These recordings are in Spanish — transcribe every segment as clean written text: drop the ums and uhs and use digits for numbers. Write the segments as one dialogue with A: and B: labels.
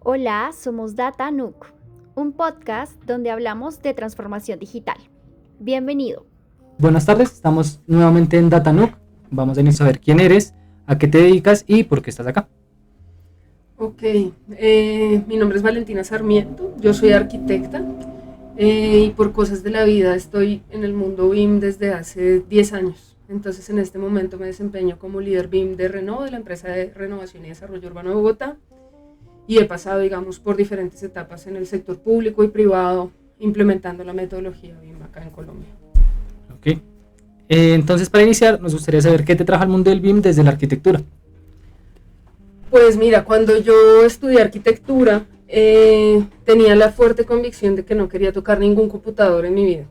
A: Hola, somos Data Nook, un podcast donde hablamos de transformación digital. Bienvenido.
B: Buenas tardes, estamos nuevamente en Datanook. Vamos a saber quién eres, a qué te dedicas y por qué estás acá.
C: Ok, mi nombre es Valentina Sarmiento, yo soy arquitecta y por cosas de la vida estoy en el mundo BIM desde hace 10 años. Entonces en este momento me desempeño como líder BIM de Renove, de la empresa de renovación y desarrollo urbano de Bogotá, y he pasado, digamos, por diferentes etapas en el sector público y privado implementando la metodología BIM acá en Colombia.
B: Ok. Entonces, para iniciar, nos gustaría saber qué te trajo al mundo del BIM desde la arquitectura.
C: Pues mira, cuando yo estudié arquitectura, tenía la fuerte convicción de que no quería tocar ningún computador en mi vida,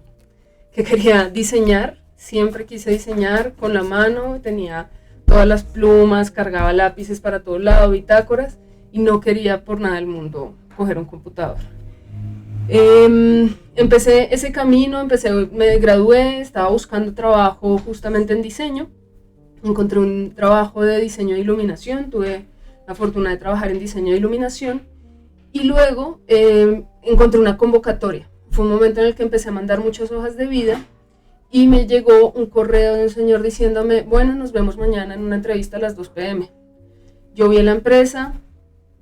C: que quería diseñar, siempre quise diseñar con la mano, tenía todas las plumas, cargaba lápices para todo lado, bitácoras, y no quería por nada del mundo coger un computador. Empecé ese camino, me gradué, estaba buscando trabajo justamente en diseño, encontré un trabajo de diseño de iluminación, tuve la fortuna de trabajar en diseño de iluminación y luego encontré una convocatoria. Fue un momento en el que empecé a mandar muchas hojas de vida y me llegó un correo de un señor diciéndome, bueno, nos vemos mañana en una entrevista a las 2 p.m. Yo vi a la empresa,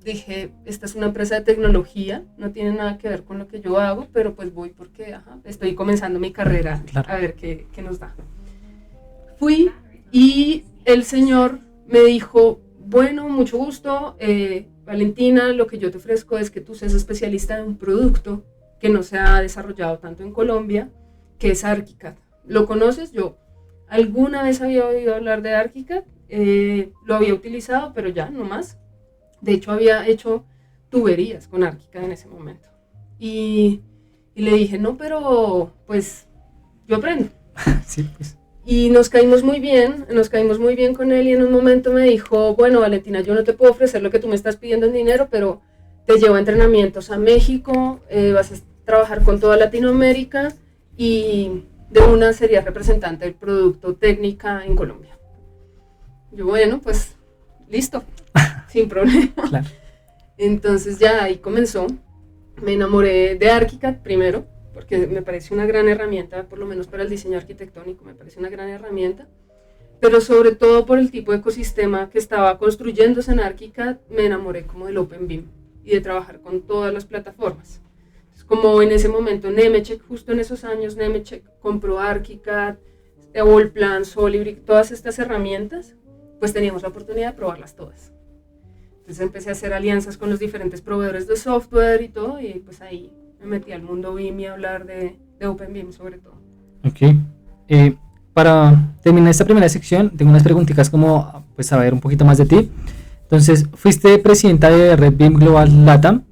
C: dije, esta es una empresa de tecnología, no tiene nada que ver con lo que yo hago, pero pues voy porque estoy comenzando mi carrera,
B: Claro.
C: a ver qué nos da. Fui y el señor me dijo, bueno, mucho gusto, Valentina, lo que yo te ofrezco es que tú seas especialista en un producto que no se ha desarrollado tanto en Colombia, que es ArchiCAD. ¿Lo conoces? Yo alguna vez había oído hablar de ArchiCAD, lo había utilizado, pero ya, no más. De hecho, había hecho tuberías con ArchiCAD en ese momento. Y le dije, no, pero pues yo aprendo.
B: Sí, pues.
C: Y nos caímos muy bien con él y en un momento me dijo, bueno, Valentina, yo no te puedo ofrecer lo que tú me estás pidiendo en dinero, pero te llevo a entrenamientos a México, vas a trabajar con toda Latinoamérica y de una serías representante del producto técnica en Colombia. Yo, bueno, pues listo, sin problema.
B: Claro.
C: Entonces ya ahí comenzó, me enamoré de ArchiCAD primero, porque me parece una gran herramienta, por lo menos para el diseño arquitectónico, me parece una gran herramienta, pero sobre todo por el tipo de ecosistema que estaba construyéndose en ArchiCAD, me enamoré como del OpenBIM y de trabajar con todas las plataformas. Entonces, como en ese momento Nemetschek, justo en esos años Nemetschek compró ArchiCAD, Allplan, Solibri, todas estas herramientas, pues teníamos la oportunidad de probarlas todas. Entonces empecé a hacer alianzas con los diferentes proveedores de software y todo, y pues ahí me metí al mundo BIM y a hablar de OpenBIM sobre todo.
B: Ok. Para terminar esta primera sección, tengo unas preguntitas como, pues, saber un poquito más de ti. Entonces, fuiste presidenta de Red BIM Global LATAM.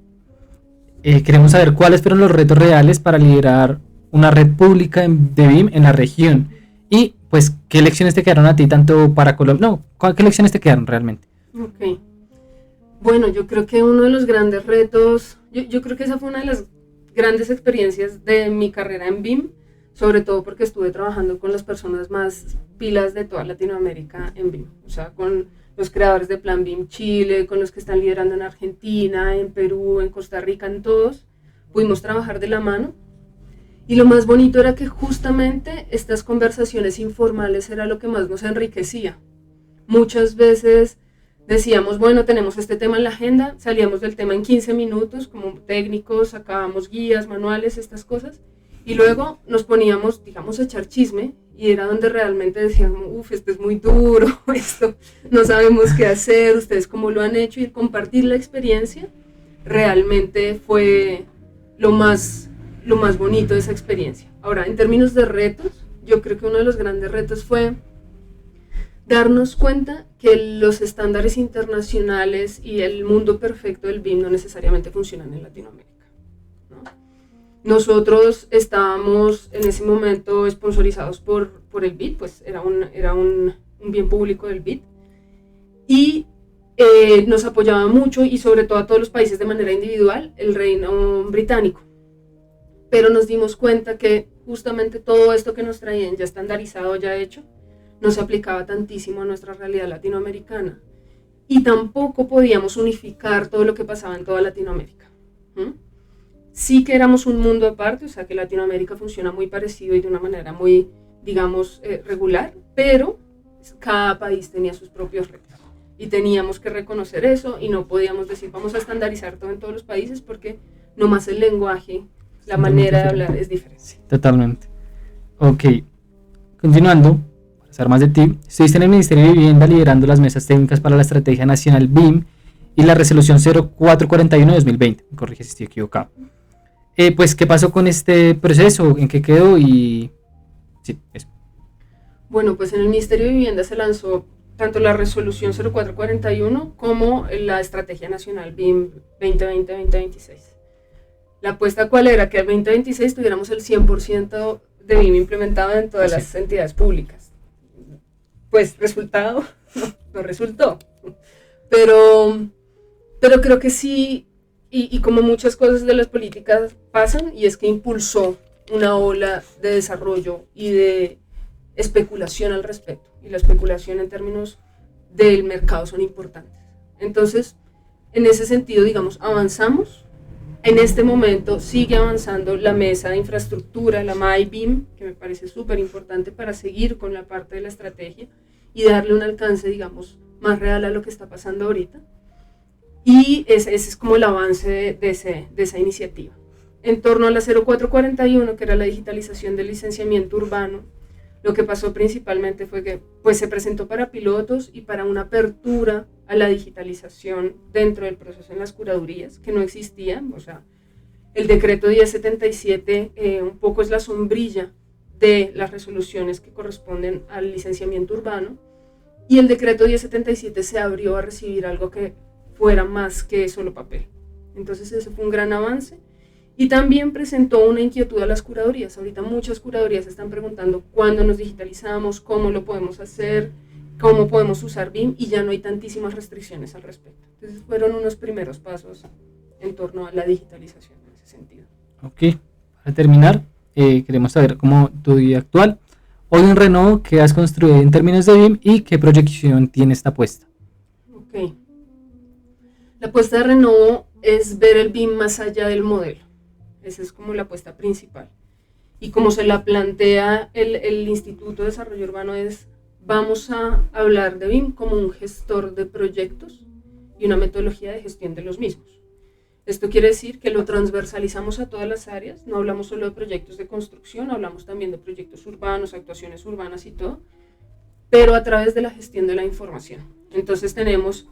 B: Queremos saber cuáles fueron los retos reales para liderar una red pública de BIM en la región. Y, pues, ¿qué lecciones te quedaron a ti tanto para Colombia? No, ¿qué lecciones te quedaron realmente?
C: Ok. Bueno, yo creo que uno de los grandes retos, yo creo que esa fue una de las grandes experiencias de mi carrera en BIM, sobre todo porque estuve trabajando con las personas más pilas de toda Latinoamérica en BIM, o sea, con los creadores de Plan BIM Chile, con los que están liderando en Argentina, en Perú, en Costa Rica, en todos, pudimos trabajar de la mano. Y lo más bonito era que justamente estas conversaciones informales era lo que más nos enriquecía. Muchas veces decíamos, bueno, tenemos este tema en la agenda, salíamos del tema en 15 minutos como técnicos, sacábamos guías, manuales, estas cosas, y luego nos poníamos, digamos, a echar chisme, y era donde realmente decíamos, esto es muy duro, esto no sabemos qué hacer, ustedes cómo lo han hecho, y compartir la experiencia realmente fue lo más bonito de esa experiencia. Ahora, en términos de retos, yo creo que uno de los grandes retos fue darnos cuenta que los estándares internacionales y el mundo perfecto del BIM no necesariamente funcionan en Latinoamérica, ¿no? Nosotros estábamos en ese momento sponsorizados por el BID, pues era un bien público del BID, y nos apoyaba mucho y sobre todo a todos los países de manera individual, el Reino Británico. Pero nos dimos cuenta que justamente todo esto que nos traían ya estandarizado, ya hecho, no se aplicaba tantísimo a nuestra realidad latinoamericana. y tampoco podíamos unificar todo lo que pasaba en toda Latinoamérica. Sí que éramos un mundo aparte, o sea que Latinoamérica funciona muy parecido y de una manera muy, digamos, regular, pero cada país tenía sus propios retos y teníamos que reconocer eso y no podíamos decir vamos a estandarizar todo en todos los países porque nomás el lenguaje, la manera de hablar es diferente.
B: Sí, totalmente. Ok, continuando, para saber más de ti, estuviste en el Ministerio de Vivienda liderando las mesas técnicas para la Estrategia Nacional BIM y la Resolución 0441 de 2020, me corrige si estoy equivocado. Pues, ¿qué pasó con este proceso? ¿En qué quedó? Y sí, eso.
C: Bueno, pues en el Ministerio de Vivienda se lanzó tanto la Resolución 0441 como la Estrategia Nacional BIM 2020-2026. La apuesta, ¿cuál era? Que al 2026 tuviéramos el 100% de BIM implementado en todas las entidades públicas. Pues resultado, no resultó. Pero creo que sí, y como muchas cosas de las políticas pasan, y es que impulsó una ola de desarrollo y de especulación al respecto. Y la especulación en términos del mercado son importantes. Entonces, en ese sentido, digamos, avanzamos. En este momento sigue avanzando la mesa de infraestructura, la MyBIM, que me parece súper importante para seguir con la parte de la estrategia y darle un alcance, digamos, más real a lo que está pasando ahorita. Y ese es como el avance de esa iniciativa. En torno a la 0441, que era la digitalización del licenciamiento urbano, lo que pasó principalmente fue que pues, se presentó para pilotos y para una apertura a la digitalización dentro del proceso en las curadurías, que no existía. O sea, el decreto 1077 un poco es la sombrilla de las resoluciones que corresponden al licenciamiento urbano, y el decreto 1077 se abrió a recibir algo que fuera más que solo papel. Entonces ese fue un gran avance. Y también presentó una inquietud a las curadurías. Ahorita muchas curadurías están preguntando cuándo nos digitalizamos, cómo lo podemos hacer, cómo podemos usar BIM, y ya no hay tantísimas restricciones al respecto. Entonces fueron unos primeros pasos en torno a la digitalización en ese sentido.
B: Ok, para terminar, queremos saber cómo tu día actual. Hoy en Renault, ¿qué has construido en términos de BIM y qué proyección tiene esta apuesta?
C: Ok. La apuesta de Renault es ver el BIM más allá del modelo. Esa es como la apuesta principal. Y como se la plantea el Instituto de Desarrollo Urbano es, vamos a hablar de BIM como un gestor de proyectos y una metodología de gestión de los mismos. Esto quiere decir que lo transversalizamos a todas las áreas, no hablamos solo de proyectos de construcción, hablamos también de proyectos urbanos, actuaciones urbanas y todo, pero a través de la gestión de la información. Entonces tenemos,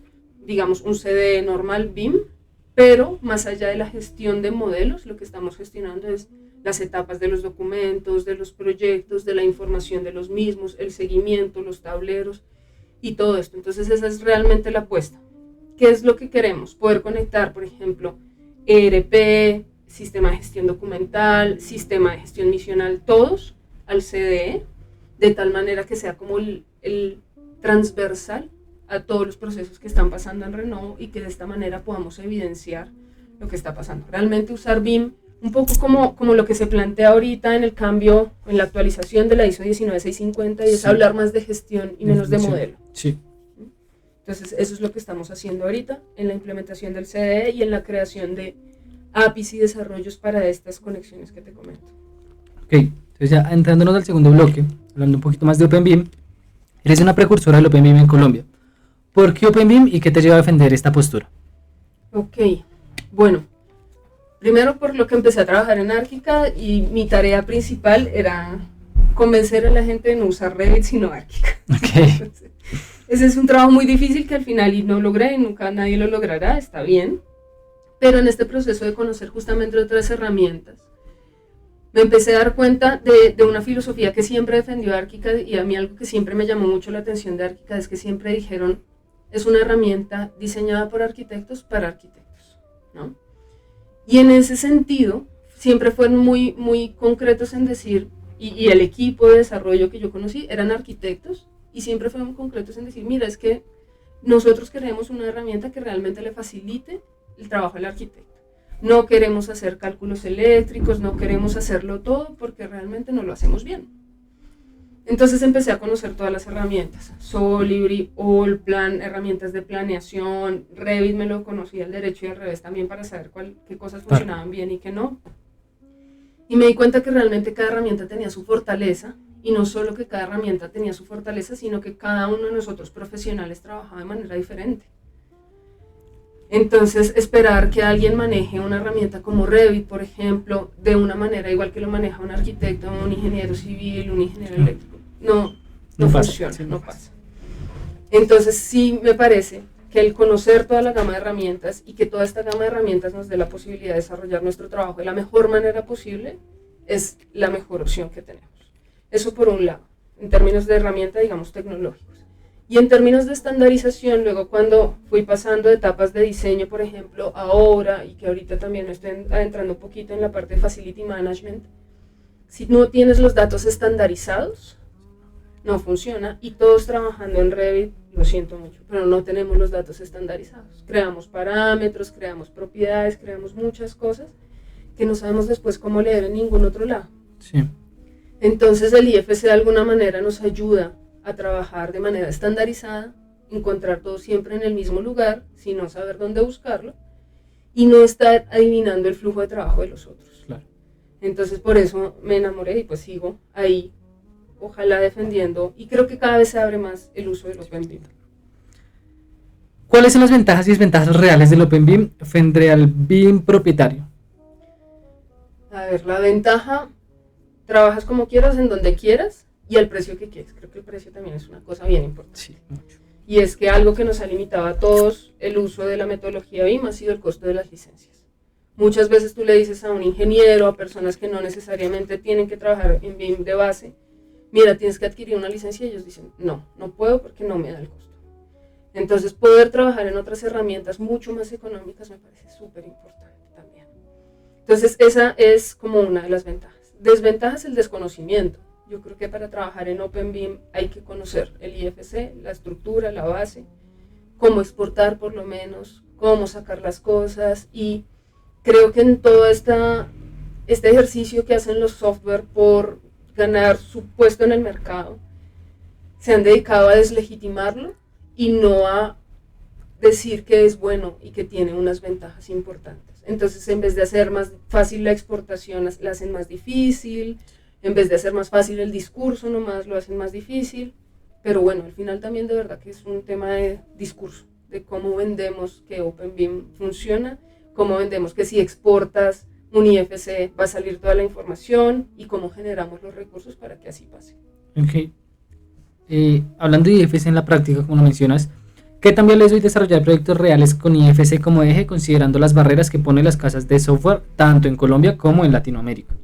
C: digamos, un CDE normal BIM, pero más allá de la gestión de modelos, lo que estamos gestionando es las etapas de los documentos, de los proyectos, de la información de los mismos, el seguimiento, los tableros y todo esto. Entonces esa es realmente la apuesta. ¿Qué es lo que queremos? Poder conectar, por ejemplo, ERP, sistema de gestión documental, sistema de gestión misional, todos al CDE, de tal manera que sea como el transversal a todos los procesos que están pasando en Renault y que de esta manera podamos evidenciar lo que está pasando. Realmente usar BIM un poco como lo que se plantea ahorita en el cambio, en la actualización de la ISO 19650, y es hablar más de gestión y menos de modelo.
B: Sí.
C: Entonces eso es lo que estamos haciendo ahorita en la implementación del CDE y en la creación de APIs y desarrollos para estas conexiones que te comento.
B: Ok, entonces ya entrándonos al segundo bloque, hablando un poquito más de OpenBIM, eres una precursora del OpenBIM en Colombia. ¿Por qué OpenBIM y qué te lleva a defender esta postura?
C: Ok, bueno, primero por lo que empecé a trabajar en Archicad y mi tarea principal era convencer a la gente de no usar Revit sino Archicad.
B: Okay.
C: Entonces, ese es un trabajo muy difícil que al final y no logré y nunca nadie lo logrará, está bien, pero en este proceso de conocer justamente otras herramientas, me empecé a dar cuenta de una filosofía que siempre defendió Archicad, y a mí algo que siempre me llamó mucho la atención de Archicad es que siempre dijeron, es una herramienta diseñada por arquitectos para arquitectos, ¿no? Y en ese sentido, siempre fueron muy, muy concretos en decir, y el equipo de desarrollo que yo conocí eran arquitectos, y siempre fueron concretos en decir, mira, es que nosotros queremos una herramienta que realmente le facilite el trabajo al arquitecto. No queremos hacer cálculos eléctricos, no queremos hacerlo todo porque realmente no lo hacemos bien. Entonces empecé a conocer todas las herramientas, Solibri, Allplan, herramientas de planeación, Revit me lo conocía al derecho y al revés también para saber qué cosas funcionaban bien y qué no. Y me di cuenta que realmente cada herramienta tenía su fortaleza, y no solo que cada herramienta tenía su fortaleza, sino que cada uno de nosotros profesionales trabajaba de manera diferente. Entonces, esperar que alguien maneje una herramienta como Revit, por ejemplo, de una manera igual que lo maneja un arquitecto, un ingeniero civil, un ingeniero eléctrico, no funciona,
B: sí,
C: no pasa. Entonces, sí me parece que el conocer toda la gama de herramientas y que toda esta gama de herramientas nos dé la posibilidad de desarrollar nuestro trabajo de la mejor manera posible es la mejor opción que tenemos. Eso por un lado, en términos de herramienta, digamos, tecnológicos. Y en términos de estandarización, luego cuando fui pasando de etapas de diseño, por ejemplo, a obra, y que ahorita también me estoy adentrando un poquito en la parte de Facility Management, si no tienes los datos estandarizados, no funciona, y todos trabajando en Revit, lo siento mucho, pero no tenemos los datos estandarizados. Creamos parámetros, creamos propiedades, creamos muchas cosas que no sabemos después cómo leer en ningún otro lado.
B: Sí.
C: Entonces el IFC de alguna manera nos ayuda a trabajar de manera estandarizada, encontrar todo siempre en el mismo lugar, sin no saber dónde buscarlo, y no estar adivinando el flujo de trabajo de los otros.
B: Claro.
C: Entonces por eso me enamoré y pues sigo ahí, ojalá defendiendo, y creo que cada vez se abre más el uso del OpenBIM.
B: ¿Cuáles son las ventajas y desventajas reales del OpenBIM frente al BIM propietario?
C: A ver, la ventaja, trabajas como quieras, en donde quieras, y al precio que quieres. Creo que el precio también es una cosa bien importante.
B: Sí, mucho.
C: Y es que algo que nos ha limitado a todos el uso de la metodología BIM ha sido el costo de las licencias. Muchas veces tú le dices a un ingeniero, a personas que no necesariamente tienen que trabajar en BIM de base, mira, tienes que adquirir una licencia, y ellos dicen, no puedo porque no me da el costo. Entonces, poder trabajar en otras herramientas mucho más económicas me parece súper importante también. Entonces, esa es como una de las ventajas. Desventajas, el desconocimiento. Yo creo que para trabajar en OpenBIM hay que conocer el IFC, la estructura, la base, cómo exportar por lo menos, cómo sacar las cosas, y creo que en todo este ejercicio que hacen los software por ganar su puesto en el mercado, se han dedicado a deslegitimarlo y no a decir que es bueno y que tiene unas ventajas importantes. Entonces, en vez de hacer más fácil la exportación, la hacen más difícil. En vez de hacer más fácil el discurso, nomás lo hacen más difícil. Pero bueno, al final también de verdad que es un tema de discurso, de cómo vendemos que OpenBIM funciona, cómo vendemos que si exportas un IFC va a salir toda la información, y cómo generamos los recursos para que así pase.
B: Ok. Hablando de IFC en la práctica, como lo mencionas, ¿qué tan viable es hoy desarrollar proyectos reales con IFC como eje, considerando las barreras que ponen las casas de software tanto en Colombia como en Latinoamérica?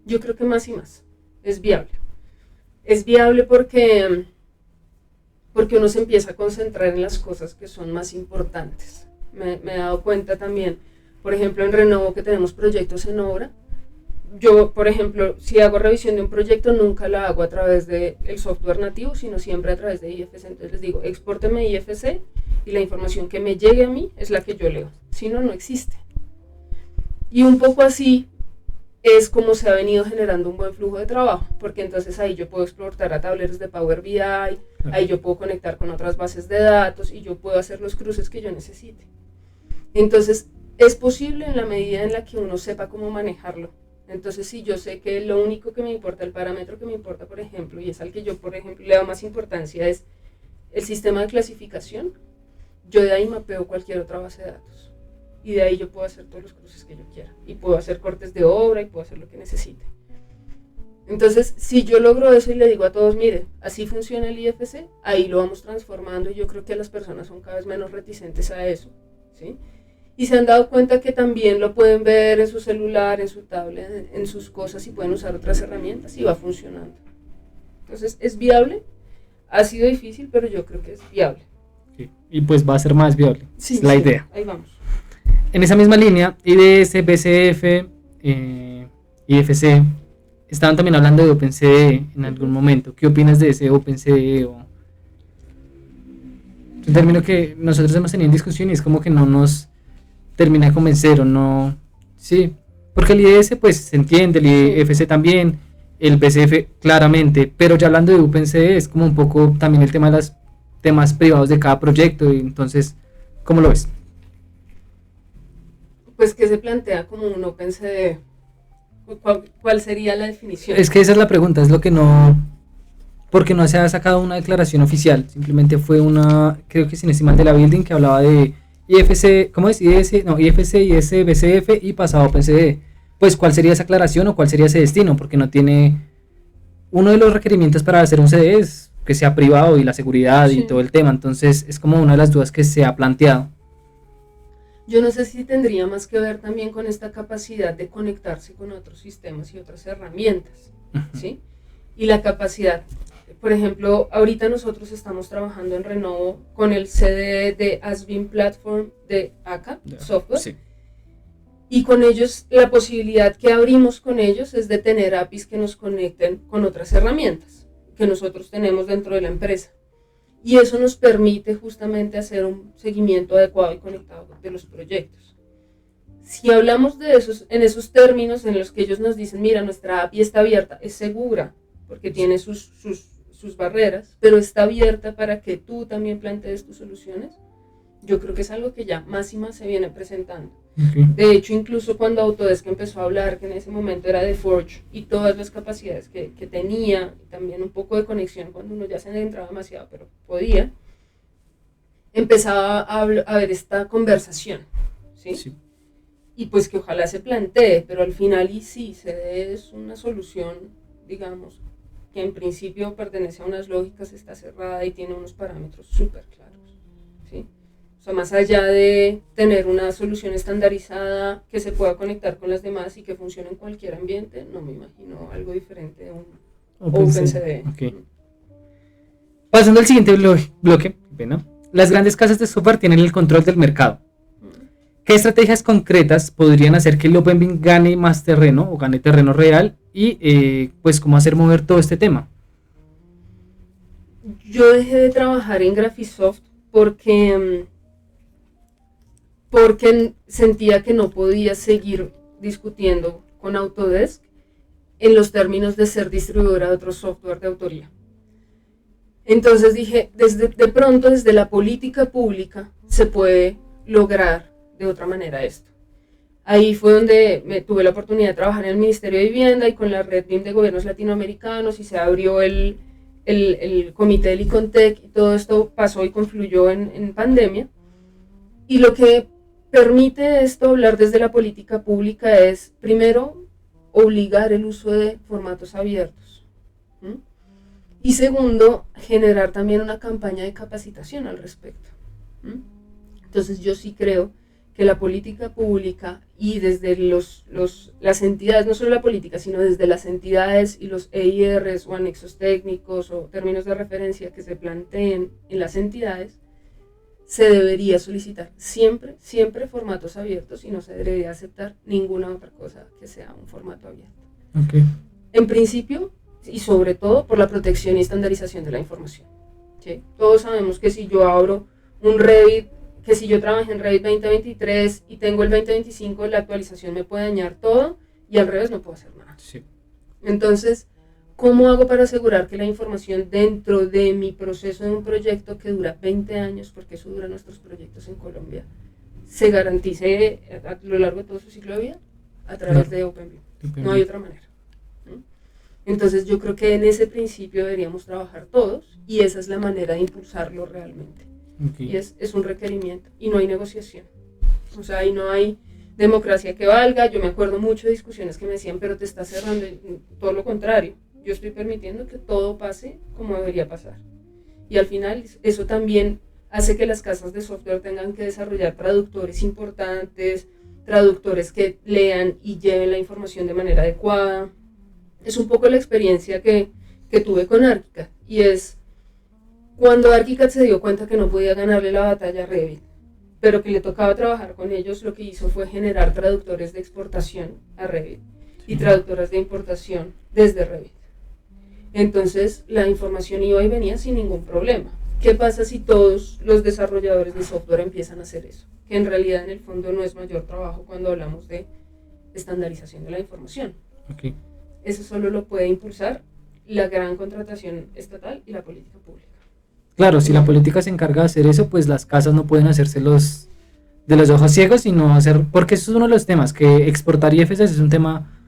C: Yo creo que más y más es viable. Es viable porque uno se empieza a concentrar en las cosas que son más importantes. Me he dado cuenta también, por ejemplo, en Renovo, que tenemos proyectos en obra. Yo, por ejemplo, si hago revisión de un proyecto, nunca la hago a través del software nativo, sino siempre a través de IFC. Entonces les digo, expórteme IFC, y la información que me llegue a mí es la que yo leo. Si no, no existe. Y un poco así es como se ha venido generando un buen flujo de trabajo, porque entonces ahí yo puedo exportar a tableros de Power BI, ahí yo puedo conectar con otras bases de datos, y yo puedo hacer los cruces que yo necesite. Entonces, es posible en la medida en la que uno sepa cómo manejarlo. Entonces, si yo sé que lo único que me importa, el parámetro que me importa, por ejemplo, y es al que yo, por ejemplo, le doy más importancia, es el sistema de clasificación, yo de ahí mapeo cualquier otra base de datos. Y de ahí yo puedo hacer todos los cruces que yo quiera. Y puedo hacer cortes de obra, y puedo hacer lo que necesite. Entonces, si yo logro eso y le digo a todos, mire, así funciona el IFC, ahí lo vamos transformando, y yo creo que las personas son cada vez menos reticentes a eso, ¿sí? Y se han dado cuenta que también lo pueden ver en su celular, en su tablet, en sus cosas, y pueden usar otras herramientas, y va funcionando. Entonces, ¿es viable? Ha sido difícil, pero yo creo que es viable.
B: Sí. Y pues va a ser más viable,
C: Sí,
B: es la
C: sí,
B: idea.
C: Ahí vamos.
B: En esa misma línea, IDS, BCF, IFC, estaban también hablando de OpenCDE en algún momento. ¿Qué opinas de ese OpenCDE? Es un término que nosotros hemos tenido en discusión y es como que no nos termina de convencer, o no. Sí, porque el IDS pues se entiende, el IFC también, el BCF claramente, pero ya hablando de OpenCV es como un poco también el tema de los temas privados de cada proyecto, y entonces, ¿cómo lo ves?
C: Pues que se plantea como un OpenCV. ¿Cuál sería la definición?
B: Es que esa es la pregunta, es lo que no, porque no se ha sacado una declaración oficial, simplemente fue una, creo que sin estimar de la Building, que hablaba de IFC, ¿cómo es? IFC, IS, BCF y pasado a OpenCV. Pues cuál sería esa aclaración o cuál sería ese destino, porque no tiene, uno de los requerimientos para hacer un CD es que sea privado y la seguridad y todo el tema, entonces es como una de las dudas que se ha planteado.
C: Yo no sé si tendría más que ver también con esta capacidad de conectarse con otros sistemas y otras herramientas, ¿sí? Y la capacidad, por ejemplo, ahorita nosotros estamos trabajando en Renovo con el CD de Asbin Platform de ACA Software,
B: Sí.
C: y con ellos, la posibilidad que abrimos con ellos es de tener APIs que nos conecten con otras herramientas que nosotros tenemos dentro de la empresa. Y eso nos permite justamente hacer un seguimiento adecuado y conectado de los proyectos. Si hablamos de esos, en esos términos en los que ellos nos dicen, mira, nuestra API está abierta, es segura, porque tiene sus barreras, pero está abierta para que tú también plantees tus soluciones, yo creo que es algo que ya más y más se viene presentando.
B: Okay.
C: De hecho, incluso cuando Autodesk empezó a hablar, que en ese momento era de Forge, y todas las capacidades que tenía, y también un poco de conexión cuando uno ya se adentraba demasiado, pero podía, empezaba a ver esta conversación, ¿sí?
B: Sí.
C: Y pues que ojalá se plantee, pero al final y sí, CD es una solución, digamos, que en principio pertenece a unas lógicas, está cerrada y tiene unos parámetros súper claros, ¿sí? O sea, más allá de tener una solución estandarizada que se pueda conectar con las demás y que funcione en cualquier ambiente, no me imagino algo diferente de un OpenCV.
B: Okay. Pasando al siguiente bloque, qué pena. Las grandes casas de software tienen el control del mercado. ¿Qué estrategias concretas podrían hacer que el OpenBIM gane más terreno o gane terreno real y pues cómo hacer mover todo este tema?
C: Yo dejé de trabajar en Graphisoft porque sentía que no podía seguir discutiendo con Autodesk en los términos de ser distribuidora de otro software de autoría. Entonces dije, de pronto desde la política pública se puede lograr de otra manera esto. Ahí fue donde tuve la oportunidad de trabajar en el Ministerio de Vivienda y con la red BIM de gobiernos latinoamericanos, y se abrió el comité del ICONTEC, y todo esto pasó y confluyó en pandemia. Y lo que permite esto, hablar desde la política pública, es primero obligar el uso de formatos abiertos, ¿sí? Y segundo, generar también una campaña de capacitación al respecto, ¿sí? Entonces yo sí creo que la política pública y desde las entidades, no solo la política, sino desde las entidades y los EIRs o anexos técnicos o términos de referencia que se planteen en las entidades, se debería solicitar siempre formatos abiertos, y no se debería aceptar ninguna otra cosa que sea un formato abierto.
B: Okay.
C: En principio, y sobre todo por la protección y estandarización de la información, ¿sí? Todos sabemos que si yo abro un Revit, que si yo trabajé en Revit 2023 y tengo el 2025, la actualización me puede dañar todo, y al revés no puedo hacer nada.
B: Sí.
C: Entonces, ¿cómo hago para asegurar que la información dentro de mi proceso de un proyecto que dura 20 años, porque eso dura nuestros proyectos en Colombia, se garantice a lo largo de todo su ciclo de vida? A través de OpenBIM. No hay otra manera. Entonces yo creo que en ese principio deberíamos trabajar todos, y esa es la manera de impulsarlo realmente.
B: Okay.
C: Y es un requerimiento, y no hay negociación. O sea, ahí no hay democracia que valga. Yo me acuerdo mucho de discusiones que me decían, pero te estás cerrando. Todo lo contrario, yo estoy permitiendo que todo pase como debería pasar. Y al final eso también hace que las casas de software tengan que desarrollar traductores importantes, traductores que lean y lleven la información de manera adecuada. Es un poco la experiencia que tuve con ArchiCAD, y es cuando ArchiCAD se dio cuenta que no podía ganarle la batalla a Revit, pero que le tocaba trabajar con ellos, lo que hizo fue generar traductores de exportación a Revit y traductoras de importación desde Revit. Entonces la información iba y venía sin ningún problema. ¿Qué pasa si todos los desarrolladores de software empiezan a hacer eso? Que en realidad en el fondo no es mayor trabajo cuando hablamos de estandarización de la información.
B: Okay.
C: eso solo lo puede impulsar la gran contratación estatal y la política pública.
B: Claro, si la política se encarga de hacer eso, pues las casas no pueden hacerse de los ojos ciegos, sino hacer, porque eso es uno de los temas, que exportar IFCs es un tema,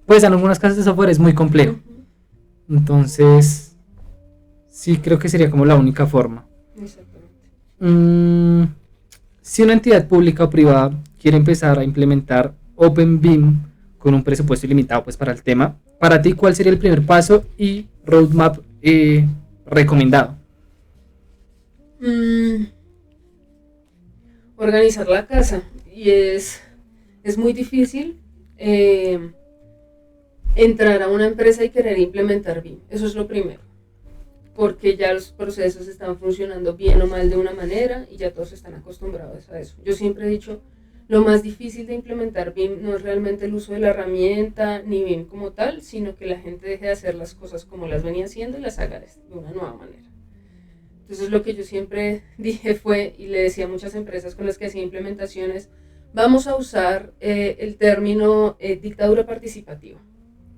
B: pues en algunas casas de software es muy complejo. Entonces, sí creo que sería como la única forma.
C: Exactamente.
B: Si una entidad pública o privada quiere empezar a implementar OpenBIM con un presupuesto ilimitado pues para el tema, para ti, ¿cuál sería el primer paso y roadmap recomendado?
C: Organizar la casa, y es muy difícil entrar a una empresa y querer implementar BIM. Eso es lo primero, porque ya los procesos están funcionando bien o mal de una manera y ya todos están acostumbrados a eso. Yo siempre he dicho, lo más difícil de implementar BIM no es realmente el uso de la herramienta ni BIM como tal, sino que la gente deje de hacer las cosas como las venía haciendo y las haga de una nueva manera. Entonces lo que yo siempre dije fue, y le decía a muchas empresas con las que hacía implementaciones, vamos a usar el término dictadura participativa.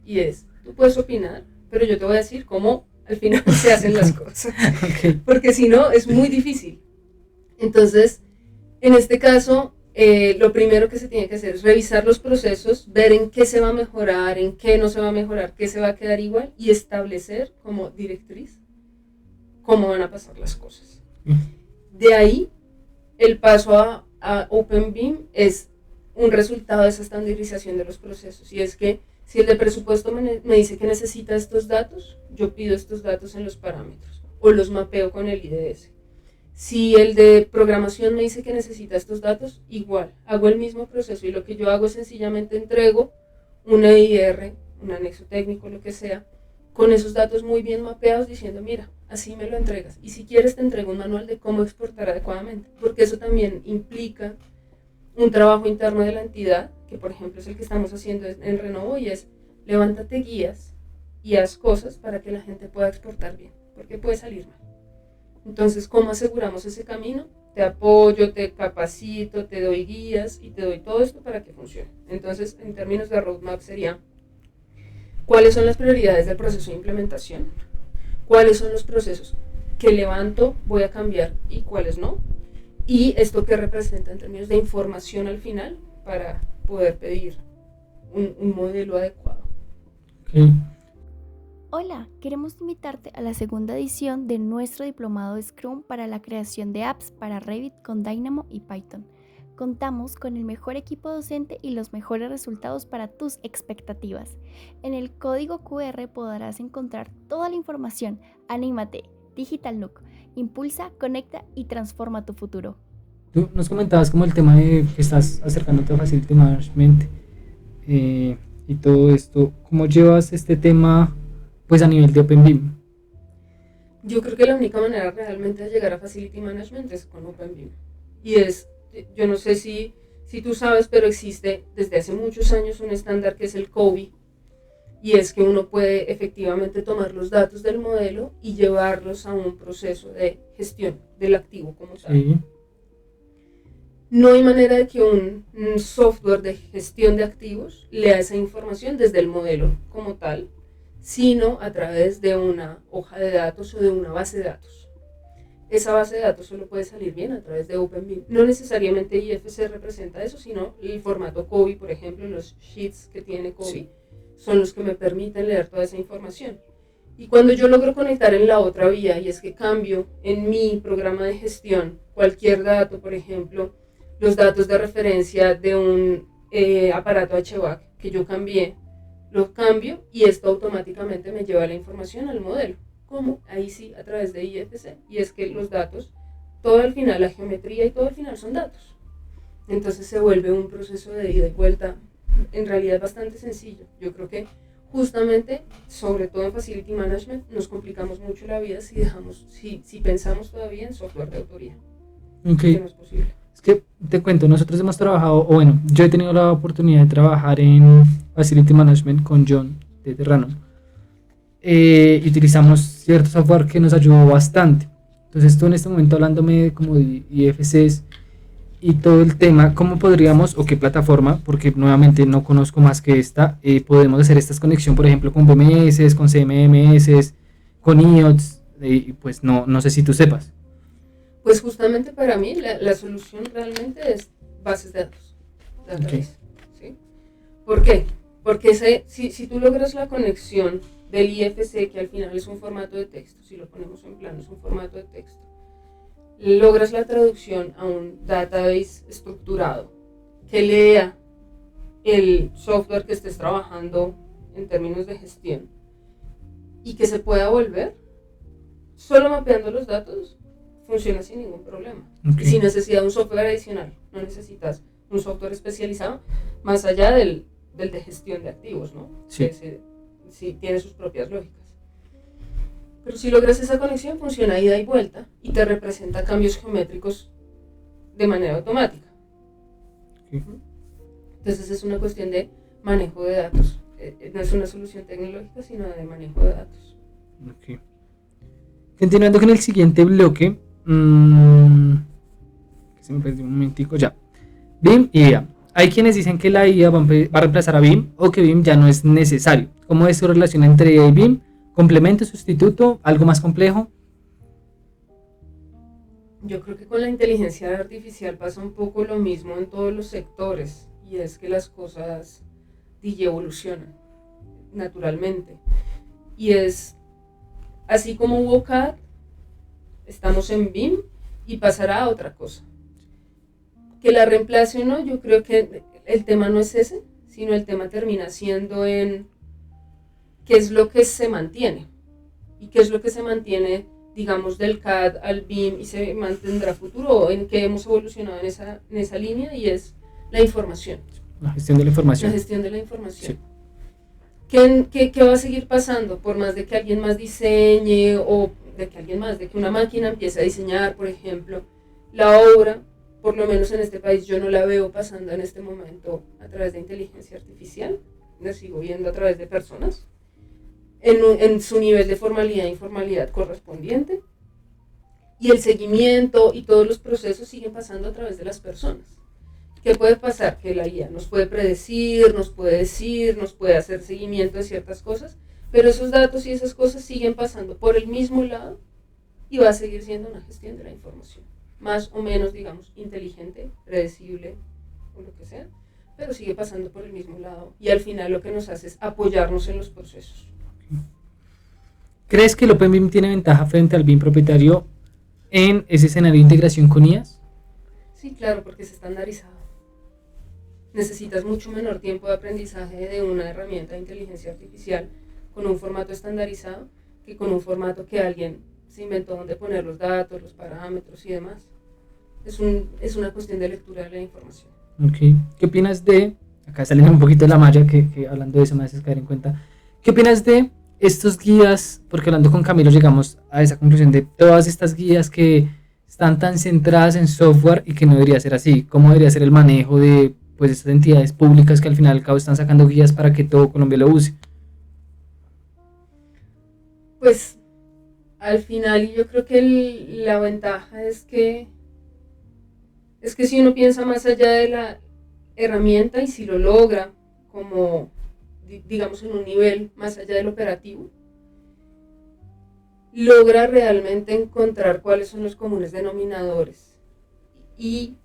C: Y es, tú puedes opinar, pero yo te voy a decir cómo al final se hacen las cosas.
B: Okay.
C: Porque si no, es muy difícil. Entonces, en este caso, lo primero que se tiene que hacer es revisar los procesos, ver en qué se va a mejorar, en qué no se va a mejorar, qué se va a quedar igual, y establecer como directriz cómo van a pasar las cosas. De ahí, el paso a OpenBIM es un resultado de esa estandarización de los procesos, y es que si el de presupuesto me dice que necesita estos datos, yo pido estos datos en los parámetros o los mapeo con el IDS. Si el de programación me dice que necesita estos datos, igual, hago el mismo proceso, y lo que yo hago es sencillamente entrego un EIR, un anexo técnico, lo que sea, con esos datos muy bien mapeados, diciendo, mira, así me lo entregas, y si quieres te entrego un manual de cómo exportar adecuadamente, porque eso también implica un trabajo interno de la entidad, que por ejemplo es el que estamos haciendo en Renovo, y es, levántate guías y haz cosas para que la gente pueda exportar bien, porque puede salir mal. Entonces, ¿cómo aseguramos ese camino? Te apoyo, te capacito, te doy guías y te doy todo esto para que funcione. Entonces, en términos de roadmap sería, ¿cuáles son las prioridades del proceso de implementación? ¿Cuáles son los procesos que levanto, voy a cambiar y cuáles no? Y esto que representa en términos de información al final para poder pedir un modelo adecuado.
B: Okay.
A: Hola, queremos invitarte a la segunda edición de nuestro diplomado Scrum para la creación de apps para Revit con Dynamo y Python. Contamos con el mejor equipo docente y los mejores resultados para tus expectativas. En el código QR podrás encontrar toda la información. ¡Anímate! Digital Nook. Impulsa, conecta y transforma tu futuro.
B: Tú nos comentabas como el tema de que estás acercándote a Facility Management y todo esto. ¿Cómo llevas este tema pues a nivel de OpenBIM?
C: Yo creo que la única manera realmente de llegar a Facility Management es con OpenBIM. Y es, yo no sé si tú sabes, pero existe desde hace muchos años un estándar que es el COBie, y es que uno puede efectivamente tomar los datos del modelo y llevarlos a un proceso de gestión del activo como tal.
B: Sí.
C: No hay manera de que un software de gestión de activos lea esa información desde el modelo como tal, sino a través de una hoja de datos o de una base de datos. Esa base de datos solo puede salir bien a través de OpenBIM. No necesariamente IFC representa eso, sino el formato COBie, por ejemplo, los sheets que tiene COBie, sí, son los que me permiten leer toda esa información. Y cuando yo logro conectar en la otra vía, y es que cambio en mi programa de gestión cualquier dato, por ejemplo, los datos de referencia de un aparato HVAC que yo cambié, lo cambio y esto automáticamente me lleva la información al modelo. ¿Cómo? Ahí sí, a través de IFC. Y es que los datos, todo al final, la geometría y todo al final son datos. Entonces se vuelve un proceso de ida y vuelta, en realidad bastante sencillo. Yo creo que justamente, sobre todo en Facility Management, nos complicamos mucho la vida si pensamos todavía en software de autoría.
B: Okay.
C: Que no es posible.
B: Es que te cuento, nosotros hemos trabajado, o bueno, yo he tenido la oportunidad de trabajar en Facility Management con John de Terrano. Y utilizamos cierto software que nos ayudó bastante. Entonces tú en este momento hablándome como de IFCs, y todo el tema, ¿cómo podríamos o qué plataforma, porque nuevamente no conozco más que esta, podemos hacer esta conexión, por ejemplo, con BMS, con CMMS, con IOTS, y pues no sé si tú sepas.
C: Pues justamente para mí la solución realmente es bases de datos.
B: Okay.
C: ¿Sí? ¿Por qué? Porque si tú logras la conexión del IFC, que al final es un formato de texto, si lo ponemos en plano, es un formato de texto, logras la traducción a un database estructurado que lea el software que estés trabajando en términos de gestión y que se pueda volver, solo mapeando los datos, funciona sin ningún problema.
B: Okay.
C: Y sin necesidad de un software adicional, no necesitas un software especializado más allá del de gestión de activos, ¿no?
B: Sí.
C: Que sí tiene sus propias lógicas. Pero si logras esa conexión, funciona ida y vuelta y te representa cambios geométricos de manera automática.
B: Okay.
C: Entonces es una cuestión de manejo de datos. No es una solución tecnológica, sino de manejo de datos.
B: Okay. Continuando con el siguiente bloque, se me perdió un momentico ya. BIM y IA. Hay quienes dicen que la IA va a reemplazar a BIM o que BIM ya no es necesario. ¿Cómo es su relación entre IA y BIM? ¿Complemento, sustituto, algo más complejo?
C: Yo creo que con la inteligencia artificial pasa un poco lo mismo en todos los sectores, y es que las cosas evolucionan naturalmente. Y es así como hubo CAD, estamos en BIM y pasará a otra cosa. Que la reemplace o no, yo creo que el tema no es ese, sino el tema termina siendo en qué es lo que se mantiene y qué es lo que se mantiene, digamos, del CAD al BIM y se mantendrá futuro, en que hemos evolucionado en esa línea, y es la información.
B: La gestión de la información.
C: La gestión de la información.
B: Sí.
C: ¿Qué va a seguir pasando? Por más de que alguien más diseñe o de que una máquina empiece a diseñar, por ejemplo, la obra, por lo menos en este país yo no la veo pasando en este momento a través de inteligencia artificial, la sigo viendo a través de personas, en su nivel de formalidad e informalidad correspondiente, y el seguimiento y todos los procesos siguen pasando a través de las personas. ¿Qué puede pasar? Que la IA nos puede predecir, nos puede decir, nos puede hacer seguimiento de ciertas cosas, pero esos datos y esas cosas siguen pasando por el mismo lado y va a seguir siendo una gestión de la información, más o menos, digamos, inteligente, predecible o lo que sea, pero sigue pasando por el mismo lado, y al final lo que nos hace es apoyarnos en los procesos.
B: ¿Crees que el Open BIM tiene ventaja frente al BIM propietario en ese escenario de integración con IAs?
C: Sí, claro, porque es estandarizado. Necesitas mucho menor tiempo de aprendizaje de una herramienta de inteligencia artificial con un formato estandarizado que con un formato que alguien se inventó donde poner los datos, los parámetros y demás. Es una cuestión de lectura de la información.
B: Okay. ¿Qué opinas de, acá saliendo un poquito de la malla, que hablando de eso me haces caer en cuenta, qué opinas de estos guías? Porque hablando con Camilo llegamos a esa conclusión de todas estas guías que están tan centradas en software y que no debería ser así. ¿Cómo debería ser el manejo de pues estas entidades públicas que al final y al cabo están sacando guías para que todo Colombia lo use?
C: Pues al final yo creo que la ventaja es que si uno piensa más allá de la herramienta y si lo logra como, digamos, en un nivel más allá del operativo, logra realmente encontrar cuáles son los comunes denominadores y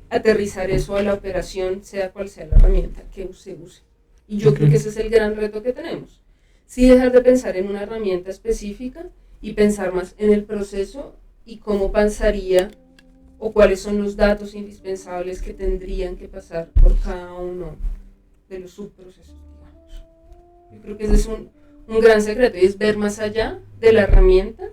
C: aterrizar eso a la operación, sea cual sea la herramienta que se use. Y yo creo que ese es el gran reto que tenemos. Sí, dejar de pensar en una herramienta específica y pensar más en el proceso y cómo pasaría o cuáles son los datos indispensables que tendrían que pasar por cada uno de los subprocesos, digamos. Yo creo que ese es un gran secreto, y es ver más allá de la herramienta,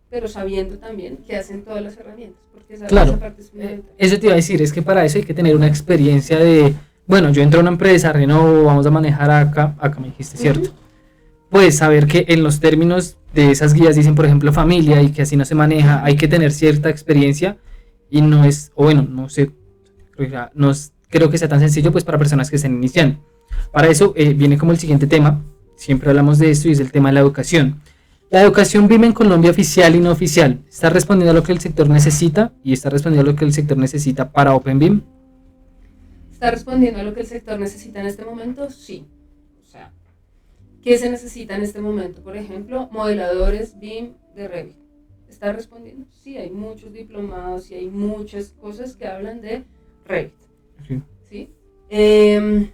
C: pero sabiendo también qué hacen todas las herramientas. Porque esa parte es fundamental.
B: Eso te iba a decir, es que para eso hay que tener una experiencia de, bueno, yo entro a una empresa, Renovo, vamos a manejar acá me dijiste, ¿cierto? Pues saber que en los términos de esas guías dicen, por ejemplo, familia, y que así no se maneja, hay que tener cierta experiencia, y no es, o bueno, no sé, creo que sea tan sencillo pues para personas que estén iniciando. Para eso viene como el siguiente tema, siempre hablamos de esto, y es el tema de la educación. La educación BIM en Colombia oficial y no oficial, ¿está respondiendo a lo que el sector necesita y está respondiendo a lo que el sector necesita para OpenBIM?
C: ¿Está respondiendo a lo que el sector necesita en este momento? Sí. O sea, ¿qué se necesita en este momento? Por ejemplo, modeladores BIM de Revit. ¿Está respondiendo? Sí, hay muchos diplomados y hay muchas cosas que hablan de Revit.
B: Sí.
C: ¿Sí?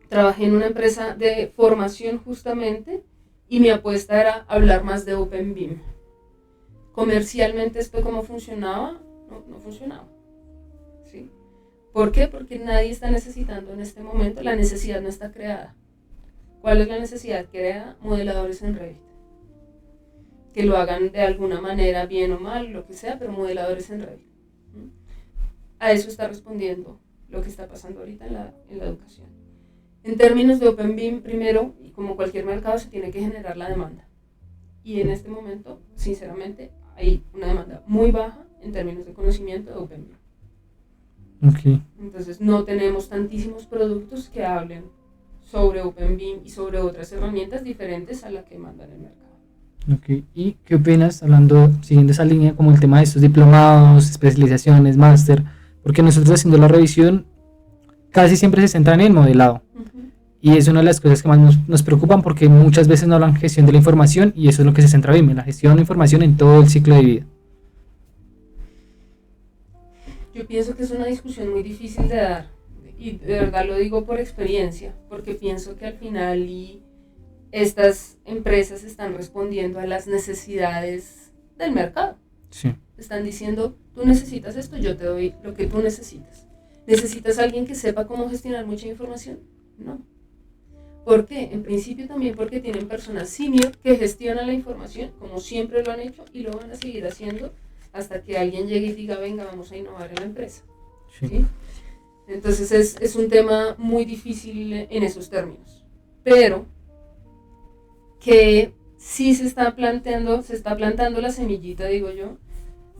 C: Trabajé en una empresa de formación justamente y mi apuesta era hablar más de OpenBIM. Comercialmente esto cómo funcionaba, no funcionaba. ¿Sí? ¿Por qué? Porque nadie está necesitando en este momento, la necesidad no está creada. ¿Cuál es la necesidad creada? Modeladores en Revit. Que lo hagan de alguna manera, bien o mal, lo que sea, pero modeladores en Revit. A eso está respondiendo lo que está pasando ahorita en la educación. En términos de OpenBIM, primero, y como cualquier mercado, se tiene que generar la demanda. Y en este momento, sinceramente, hay una demanda muy baja en términos de conocimiento de OpenBIM.
B: Okay.
C: Entonces, no tenemos tantísimos productos que hablen sobre OpenBIM y sobre otras herramientas diferentes a la que mandan el mercado.
B: Okay. ¿Y qué opinas, siguiendo esa línea, como el tema de estos diplomados, especializaciones, máster? Porque nosotros haciendo la revisión casi siempre se centran en el modelado. Y es una de las cosas que más nos preocupan porque muchas veces no hablan gestión de la información y eso es lo que se centra BIM, en la gestión de información en todo el ciclo de vida.
C: Yo pienso que es una discusión muy difícil de dar y de verdad lo digo por experiencia, porque pienso que al final estas empresas están respondiendo a las necesidades del mercado.
B: Sí.
C: Están diciendo, tú necesitas esto, yo te doy lo que tú necesitas. ¿Necesitas a alguien que sepa cómo gestionar mucha información? No. ¿Por qué? En principio también porque tienen personas senior que gestionan la información, como siempre lo han hecho, y lo van a seguir haciendo hasta que alguien llegue y diga, venga, vamos a innovar en la empresa.
B: Sí.
C: ¿Sí? Entonces es un tema muy difícil en esos términos. Pero que sí se está plantando la semillita, digo yo,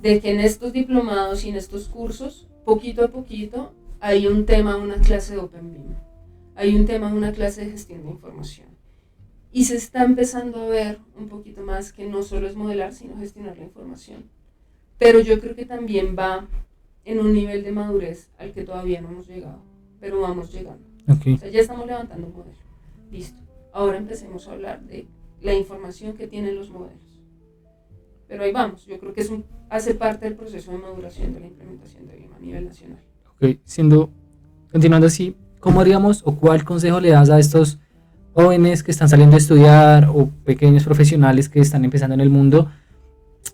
C: de que en estos diplomados y en estos cursos, poquito a poquito, hay un tema, una clase de OpenBIM. Hay un tema, una clase de gestión de información. Y se está empezando a ver un poquito más que no solo es modelar, sino gestionar la información. Pero yo creo que también va en un nivel de madurez al que todavía no hemos llegado, pero vamos llegando.
B: Okay.
C: O sea, ya estamos levantando un modelo. Listo. Ahora empecemos a hablar de la información que tienen los modelos. Pero ahí vamos. Yo creo que hace parte del proceso de maduración de la implementación de BIM a nivel nacional.
B: Okay. Continuando así, ¿cómo haríamos o cuál consejo le das a estos jóvenes que están saliendo a estudiar o pequeños profesionales que están empezando en el mundo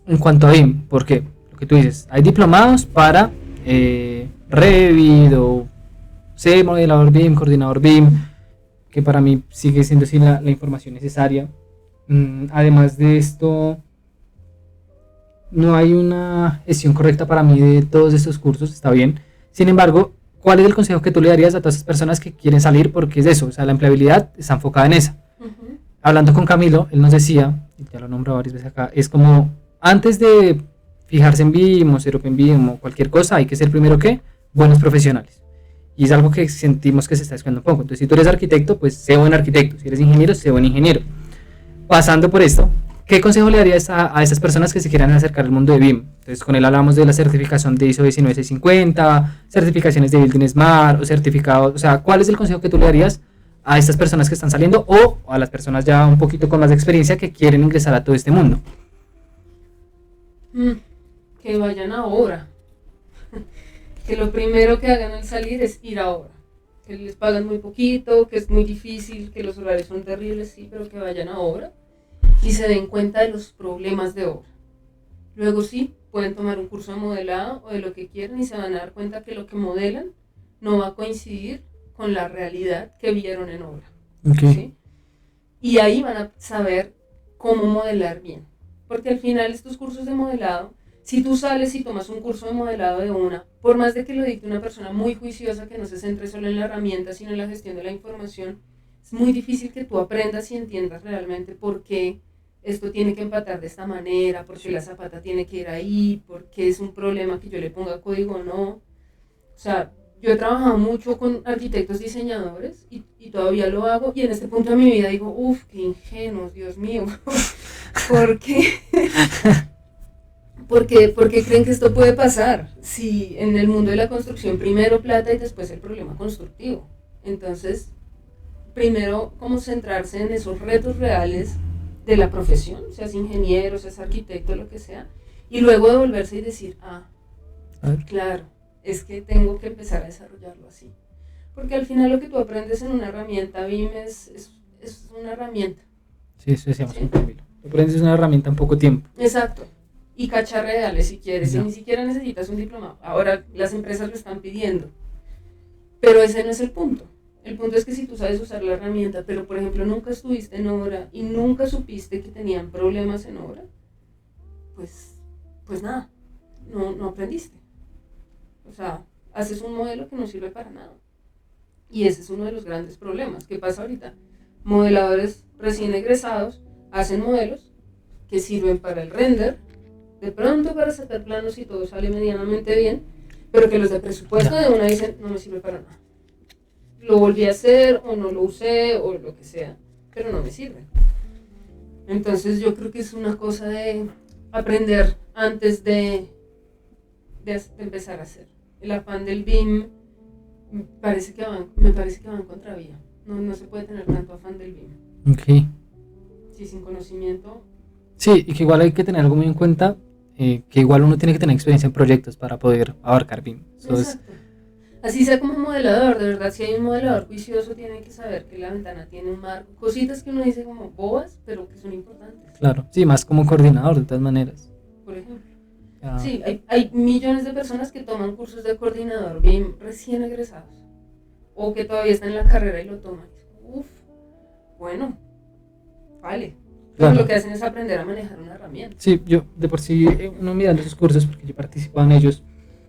B: en cuanto a BIM? Porque lo que tú dices, hay diplomados para Revit o modelador BIM, coordinador BIM, que para mí sigue siendo así la información necesaria. Además de esto, no hay una gestión correcta para mí de todos estos cursos, está bien. Sin embargo, ¿cuál es el consejo que tú le darías a todas esas personas que quieren salir? Porque es eso, o sea, la empleabilidad está enfocada en esa. Uh-huh. Hablando con Camilo, él nos decía, y ya lo nombro varias veces acá, es como, antes de fijarse en BIM o ser OpenBIM o cualquier cosa, hay que ser primero que buenos profesionales. Y es algo que sentimos que se está descuidando un poco. Entonces, si tú eres arquitecto, pues sé buen arquitecto. Si eres ingeniero, sé buen ingeniero. Pasando por esto, ¿qué consejo le darías a esas personas que se quieran acercar al mundo de BIM? Entonces, con él hablamos de la certificación de ISO 19650, certificaciones de Building Smart o certificados. O sea, ¿cuál es el consejo que tú le darías a estas personas que están saliendo o a las personas ya un poquito con más experiencia que quieren ingresar a todo este mundo?
C: Que vayan ahora. Que lo primero que hagan al salir es ir ahora. Que les pagan muy poquito, que es muy difícil, que los horarios son terribles, sí, pero que vayan ahora y se den cuenta de los problemas de obra. Luego sí, pueden tomar un curso de modelado o de lo que quieran y se van a dar cuenta que lo que modelan no va a coincidir con la realidad que vieron en obra.
B: Okay.
C: ¿Sí? Y ahí van a saber cómo modelar bien. Porque al final estos cursos de modelado, si tú sales y tomas un curso de modelado de una, por más de que lo dicte una persona muy juiciosa que no se centre solo en la herramienta, sino en la gestión de la información, es muy difícil que tú aprendas y entiendas realmente por qué esto tiene que empatar de esta manera, por qué la zapata tiene que ir ahí, por qué es un problema que yo le ponga código o no. O sea, yo he trabajado mucho con arquitectos diseñadores y todavía lo hago, y en este punto de mi vida digo, uff, qué ingenuos, Dios mío, ¿por qué? ¿Por qué creen que esto puede pasar? Si en el mundo de la construcción primero plata y después el problema constructivo. Entonces, primero como centrarse en esos retos reales de la profesión, seas ingeniero, seas arquitecto, lo que sea, y luego devolverse y decir, claro, es que tengo que empezar a desarrollarlo así. Porque al final lo que tú aprendes en una herramienta BIM es una herramienta.
B: Sí, eso decíamos en Camilo. Tú aprendes una herramienta en poco tiempo.
C: Exacto. Y cacharreale si quieres,
B: No.
C: y ni siquiera necesitas un diplomado. Ahora las empresas lo están pidiendo. Pero ese no es el punto. El punto es que si tú sabes usar la herramienta, pero por ejemplo nunca estuviste en obra y nunca supiste que tenían problemas en obra, pues nada, no aprendiste. O sea, haces un modelo que no sirve para nada. Y ese es uno de los grandes problemas. ¿Qué pasa ahorita? Modeladores recién egresados hacen modelos que sirven para el render, de pronto para sacar planos y todo sale medianamente bien, pero que los de presupuesto de una dicen, no me sirve para nada. Lo volví a hacer o no lo usé o lo que sea, pero no me sirve. Entonces yo creo que es una cosa de aprender antes de empezar a hacer. El afán del BIM me parece que va en contravía. No se puede tener tanto afán del BIM.
B: Ok.
C: Sí, sin conocimiento.
B: Sí, y que igual hay que tener algo muy en cuenta, que igual uno tiene que tener experiencia en proyectos para poder abarcar BIM.
C: Exacto. Así sea como un modelador, de verdad, si hay un modelador juicioso tiene que saber que la ventana tiene un marco, cositas que uno dice como bobas, pero que son importantes.
B: Claro, sí, más como coordinador de todas maneras.
C: Por ejemplo. Sí, hay millones de personas que toman cursos de coordinador BIM recién egresados, o que todavía están en la carrera y lo toman. Bueno, vale. Pero lo que hacen es aprender a manejar una herramienta.
B: Sí, yo de por sí, uno mirando esos cursos, porque yo participaba en ellos,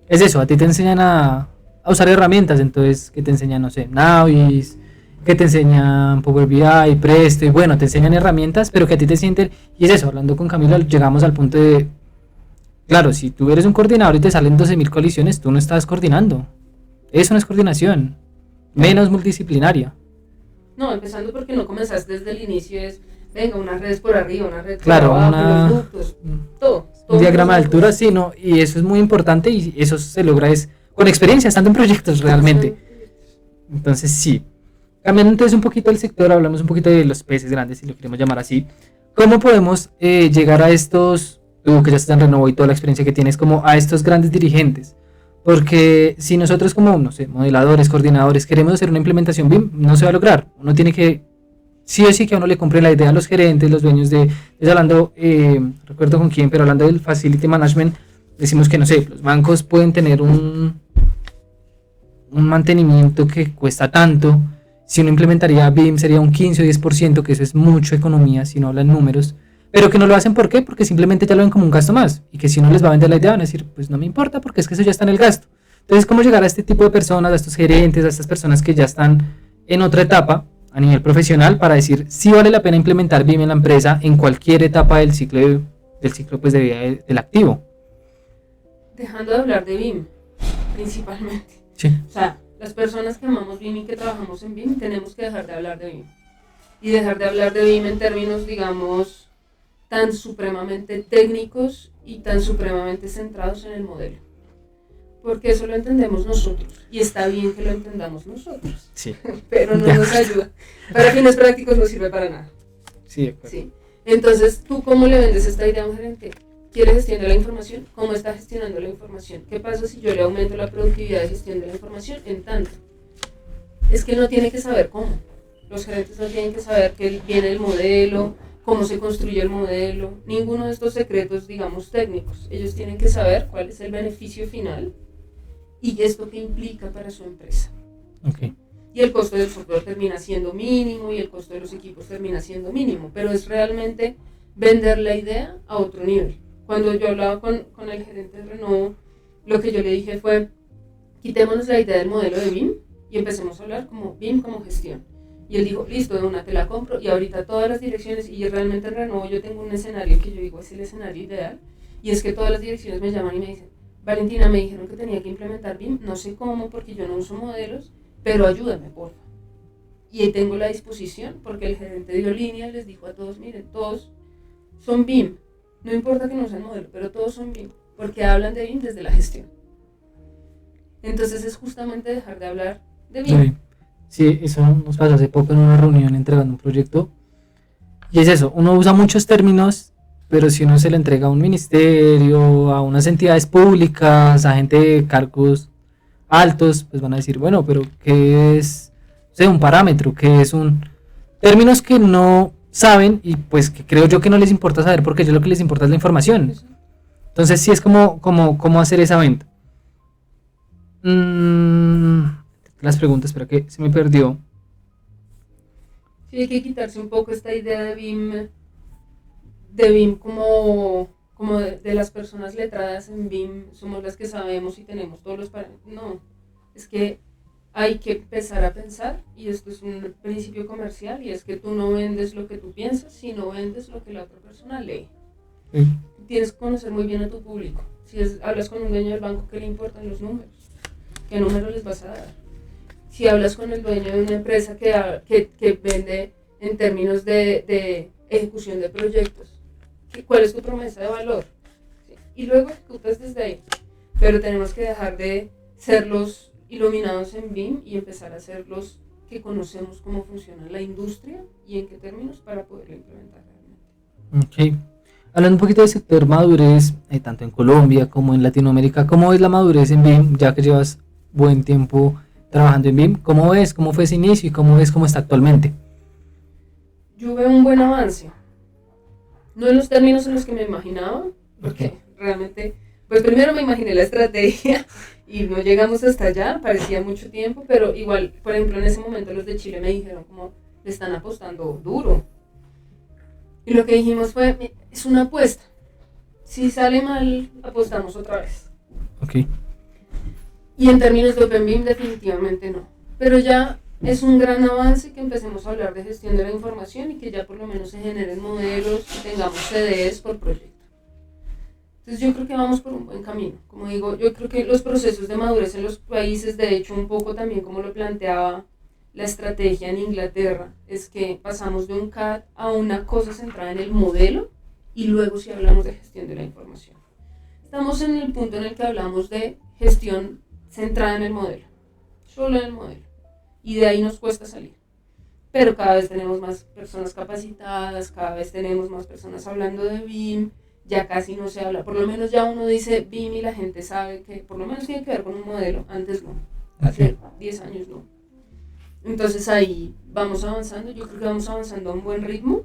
B: es eso, a ti te enseñan a usar herramientas, entonces que te enseñan, no sé, Navis, que te enseñan Power BI, Presto, y bueno, te enseñan herramientas, pero que a ti te sienten, y es eso, hablando con Camilo, llegamos al punto de, claro, si tú eres un coordinador y te salen 12.000 colisiones, tú no estás coordinando, eso no es coordinación, menos multidisciplinaria.
C: No, empezando porque no comenzaste desde el inicio, es, venga, unas redes por arriba, una red por
B: claro,
C: abajo, los ductos, todo
B: un diagrama de altura, sí, ¿no? Y eso es muy importante y eso se logra es con experiencia, estando en proyectos realmente. Entonces sí, cambiando entonces un poquito el sector, hablamos un poquito de los peces grandes, si lo queremos llamar así. ¿Cómo podemos llegar a estos, tú que ya estás en Renovo y toda la experiencia que tienes, como a estos grandes dirigentes? Porque si nosotros como, no sé, modeladores, coordinadores, queremos hacer una implementación BIM, no se va a lograr. Uno tiene que, sí o sí, que a uno le compre la idea a los gerentes, los dueños de, hablando, recuerdo con quién, pero hablando del Facility Management, decimos que, no sé, los bancos pueden tener un mantenimiento que cuesta tanto. Si uno implementaría BIM sería un 15 o 10%, que eso es mucha economía si no hablan números, pero que no lo hacen. ¿Por qué? Porque simplemente ya lo ven como un gasto más, y que si uno les va a vender la idea van a decir, pues no me importa porque es que eso ya está en el gasto. Entonces, ¿cómo llegar a este tipo de personas, a estos gerentes, a estas personas que ya están en otra etapa a nivel profesional para decir si vale la pena implementar BIM en la empresa en cualquier etapa del ciclo pues, de vida del activo?
C: Dejando de hablar de BIM, principalmente.
B: Sí.
C: O sea, las personas que amamos BIM y que trabajamos en BIM tenemos que dejar de hablar de BIM. Y dejar de hablar de BIM en términos, digamos, tan supremamente técnicos y tan supremamente centrados en el modelo. Porque eso lo entendemos nosotros. Y está bien que lo entendamos nosotros.
B: Sí.
C: Pero no nos ayuda. Para fines prácticos no sirve para nada.
B: Sí, de acuerdo.
C: Sí. Entonces, ¿tú cómo le vendes esta idea a un gerente? ¿Quiere gestión de la información? ¿Cómo está gestionando la información? ¿Qué pasa si yo le aumento la productividad de gestión de la información en tanto? Es que él no tiene que saber cómo. Los gerentes no tienen que saber que viene el modelo, cómo se construye el modelo, ninguno de estos secretos, digamos, técnicos. Ellos tienen que saber cuál es el beneficio final y esto que implica para su empresa.
B: Okay.
C: Y el costo del software termina siendo mínimo y el costo de los equipos termina siendo mínimo, pero es realmente vender la idea a otro nivel. Cuando yo hablaba con el gerente de Renovo, lo que yo le dije fue, quitémonos la idea del modelo de BIM y empecemos a hablar como BIM como gestión. Y él dijo, listo, de una te la compro, y ahorita todas las direcciones, y realmente en Renovo yo tengo un escenario que yo digo es el escenario ideal, y es que todas las direcciones me llaman y me dicen, Valentina, me dijeron que tenía que implementar BIM, no sé cómo porque yo no uso modelos, pero ayúdame, porfa. Y ahí tengo la disposición porque el gerente dio línea y les dijo a todos, miren, todos son BIM, no importa que no sean modelo, pero todos son BIM, porque hablan de BIM desde la gestión. Entonces es justamente dejar de hablar de BIM.
B: Sí, eso nos pasó hace poco en una reunión entregando un proyecto. Y es eso, uno usa muchos términos, pero si uno se le entrega a un ministerio, a unas entidades públicas, a gente de cargos altos, pues van a decir, bueno, pero ¿qué es, o sea, un parámetro? ¿Qué es un...? Términos que no saben y pues que creo yo que no les importa saber porque a ellos lo que les importa es la información. Entonces sí es como hacer esa venta. Las preguntas, espera que se me perdió.
C: Sí, hay que quitarse un poco esta idea de BIM como de las personas letradas en BIM, somos las que sabemos y tenemos todos los parámetros. No, es que hay que empezar a pensar, y esto es un principio comercial, y es que tú no vendes lo que tú piensas, sino vendes lo que la otra persona lee. Tienes que conocer muy bien a tu público. Si hablas con un dueño del banco, ¿qué le importan los números? ¿Qué número les vas a dar? Si hablas con el dueño de una empresa que vende en términos de ejecución de proyectos, ¿cuál es tu promesa de valor? ¿Sí? Y luego ejecutas desde ahí. Pero tenemos que dejar de ser los iluminados en BIM y empezar a ser los que conocemos cómo funciona la industria y en qué términos para poderlo implementar realmente.
B: Ok. Hablando un poquito del sector madurez, tanto en Colombia como en Latinoamérica, ¿cómo es la madurez en BIM? Ya que llevas buen tiempo trabajando en BIM, ¿cómo ves? ¿Cómo fue ese inicio y cómo ves cómo está actualmente?
C: Yo veo un buen avance. No en los términos en los que me imaginaba, porque realmente, pues primero me imaginé la estrategia y no llegamos hasta allá, parecía mucho tiempo, pero igual, por ejemplo, en ese momento los de Chile me dijeron como, le están apostando duro. Y lo que dijimos fue, es una apuesta. Si sale mal, apostamos otra vez.
B: Ok.
C: Y en términos de OpenBIM definitivamente no. Pero ya es un gran avance que empecemos a hablar de gestión de la información y que ya por lo menos se generen modelos y tengamos CDs por proyecto. Entonces yo creo que vamos por un buen camino. Como digo, yo creo que los procesos de madurez en los países, de hecho un poco también como lo planteaba la estrategia en Inglaterra, es que pasamos de un CAD a una cosa centrada en el modelo y luego sí hablamos de gestión de la información. Estamos en el punto en el que hablamos de gestión centrada en el modelo, solo en el modelo, y de ahí nos cuesta salir. Pero cada vez tenemos más personas capacitadas, cada vez tenemos más personas hablando de BIM, ya casi no se habla, por lo menos ya uno dice BIM y la gente sabe que por lo menos tiene que ver con un modelo, antes no, hace 10 años no. Entonces ahí vamos avanzando, yo creo que vamos avanzando a un buen ritmo,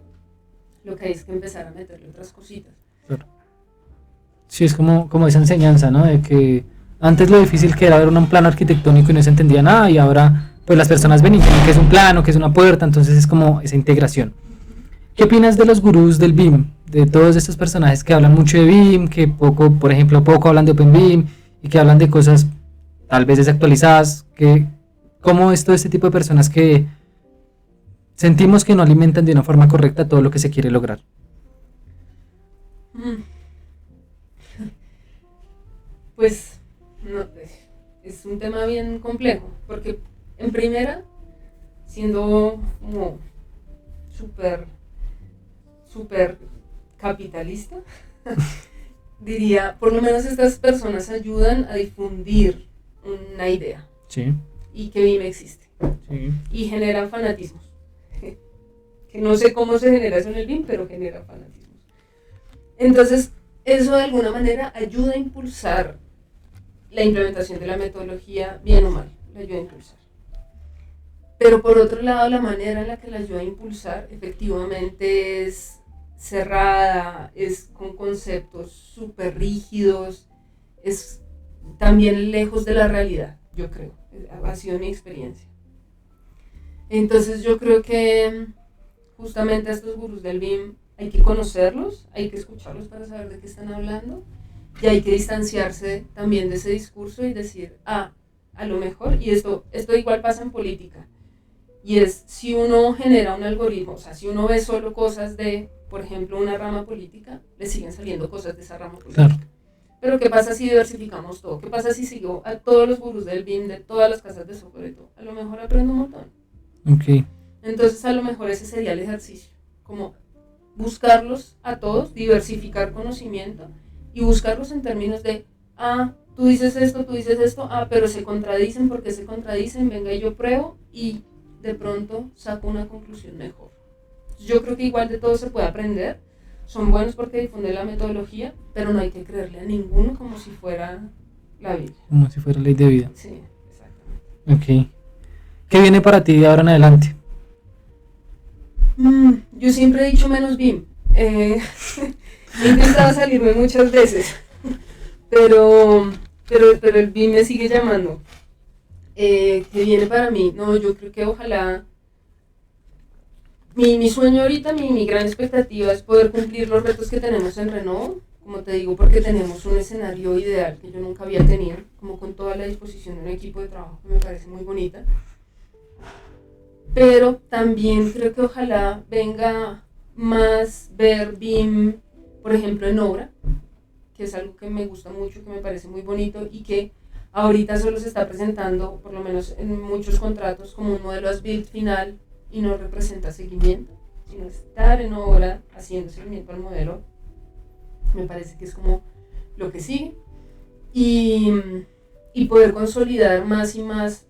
C: lo que hay es que empezar a meterle otras cositas.
B: Claro. Sí, es como esa enseñanza, ¿no? De que antes lo difícil que era ver un plano arquitectónico y no se entendía nada, y ahora pues las personas ven y entienden que es un plano, que es una puerta, entonces es como esa integración. ¿Qué opinas de los gurús del BIM? De todos estos personajes que hablan mucho de BIM, que poco, por ejemplo, poco hablan de OpenBIM y que hablan de cosas tal vez desactualizadas, ¿cómo es todo este tipo de personas que sentimos que no alimentan de una forma correcta todo lo que se quiere lograr?
C: Pues no, es un tema bien complejo, porque en primera, siendo como súper capitalista, diría, por lo menos estas personas ayudan a difundir una idea.
B: Sí.
C: Y que BIM existe.
B: Sí.
C: Y generan fanatismos. Que no sé cómo se genera eso en el BIM, pero genera fanatismos. Entonces, eso de alguna manera ayuda a impulsar la implementación de la metodología, bien o mal, la ayuda a impulsar. Pero por otro lado, la manera en la que la ayuda a impulsar efectivamente es cerrada, es con conceptos súper rígidos, es también lejos de la realidad, yo creo, ha sido mi experiencia. Entonces yo creo que justamente a estos gurús del BIM hay que conocerlos, hay que escucharlos para saber de qué están hablando, y hay que distanciarse también de ese discurso y decir, a lo mejor, y esto igual pasa en política, y es si uno genera un algoritmo, o sea, si uno ve solo cosas de, por ejemplo, una rama política, le siguen saliendo cosas de esa rama política. Claro. pero ¿qué pasa si diversificamos todo? ¿Qué pasa si sigo a todos los gurús del BIM, de todas las casas de software y todo? A lo mejor aprendo un montón.
B: Ok.
C: Entonces a lo mejor ese sería el ejercicio, como buscarlos a todos, diversificar conocimiento y buscarlos en términos de, tú dices esto, pero se contradicen, ¿por qué se contradicen? Venga y yo pruebo y de pronto saco una conclusión mejor. Yo creo que igual de todo se puede aprender, son buenos porque difunden la metodología, pero no hay que creerle a ninguno como si fuera la Biblia.
B: Como si fuera ley de vida.
C: Sí, exactamente.
B: Ok. ¿Qué viene para ti de ahora en adelante?
C: Yo siempre he dicho menos BIM. He intentado salirme muchas veces, pero el BIM me sigue llamando. ¿Qué viene para mí? No, yo creo que ojalá... Mi sueño ahorita, mi gran expectativa es poder cumplir los retos que tenemos en Renault, como te digo, porque tenemos un escenario ideal que yo nunca había tenido, como con toda la disposición de un equipo de trabajo que me parece muy bonita. Pero también creo que ojalá venga más ver BIM, por ejemplo, en obra, que es algo que me gusta mucho, que me parece muy bonito y que ahorita solo se está presentando, por lo menos en muchos contratos, como un modelo as-built final y no representa seguimiento, sino estar en obra haciendo seguimiento al modelo. Me parece que es como lo que sigue. Y poder consolidar más y más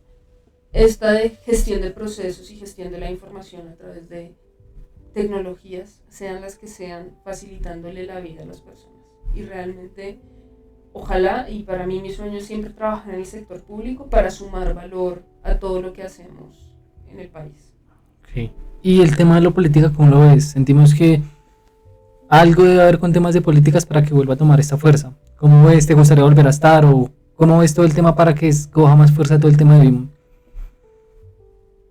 C: esta de gestión de procesos y gestión de la información a través de tecnologías, sean las que sean, facilitándole la vida a las personas. Y realmente, ojalá, y para mí mi sueño es siempre trabajar en el sector público para sumar valor a todo lo que hacemos en el país.
B: Ok. Y el tema de la política, ¿cómo lo ves? Sentimos que algo debe haber con temas de políticas para que vuelva a tomar esta fuerza. ¿Cómo ves? ¿Te gustaría volver a estar? ¿O cómo ves todo el tema para que coja más fuerza todo el tema de BIM?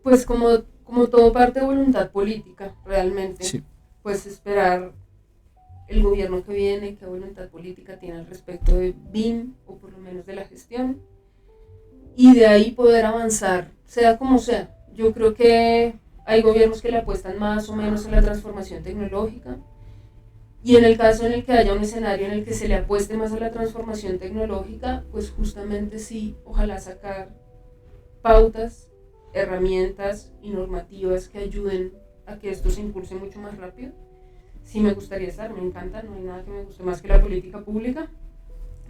C: Pues como todo parte de voluntad política, realmente,
B: Sí.
C: pues esperar el gobierno que viene, qué voluntad política tiene al respecto de BIM, o por lo menos de la gestión, y de ahí poder avanzar, sea como sea. Yo creo que hay gobiernos que le apuestan más o menos a la transformación tecnológica, y en el caso en el que haya un escenario en el que se le apueste más a la transformación tecnológica, pues justamente sí, ojalá sacar pautas, herramientas y normativas que ayuden a que esto se impulse mucho más rápido. Sí me gustaría estar, me encanta, no hay nada que me guste más que la política pública.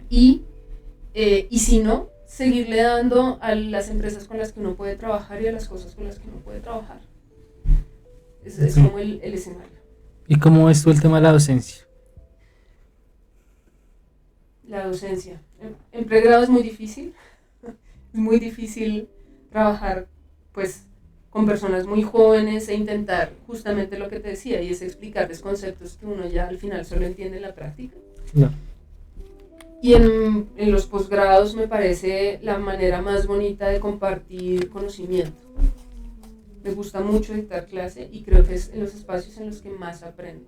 C: Y si no, seguirle dando a las empresas con las que uno puede trabajar y a las cosas con las que uno puede trabajar. Es como el escenario.
B: ¿Y cómo ves tú el tema de la docencia?
C: La docencia. En pregrado es muy difícil. Es muy difícil trabajar pues con personas muy jóvenes e intentar justamente lo que te decía, y es explicarles conceptos que uno ya al final solo entiende en la práctica.
B: No.
C: Y en los posgrados me parece la manera más bonita de compartir conocimiento. Me gusta mucho dictar clase y creo que es en los espacios en los que más aprendo.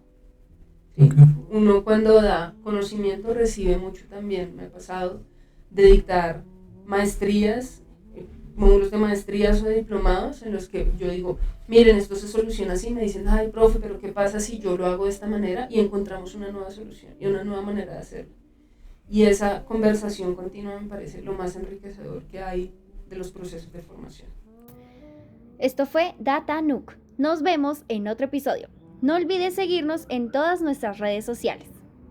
C: ¿Sí?
B: Okay.
C: Uno cuando da conocimiento recibe mucho también. Me ha pasado de dictar maestrías, módulos de maestrías o de diplomados en los que yo digo, miren, esto se soluciona así, me dicen, ay, profe, pero ¿qué pasa si yo lo hago de esta manera? Y encontramos una nueva solución y una nueva manera de hacerlo. Y esa conversación continua me parece lo más enriquecedor que hay de los procesos de formación.
A: Esto fue Data Nuke. Nos vemos en otro episodio. No olvides seguirnos en todas nuestras redes sociales.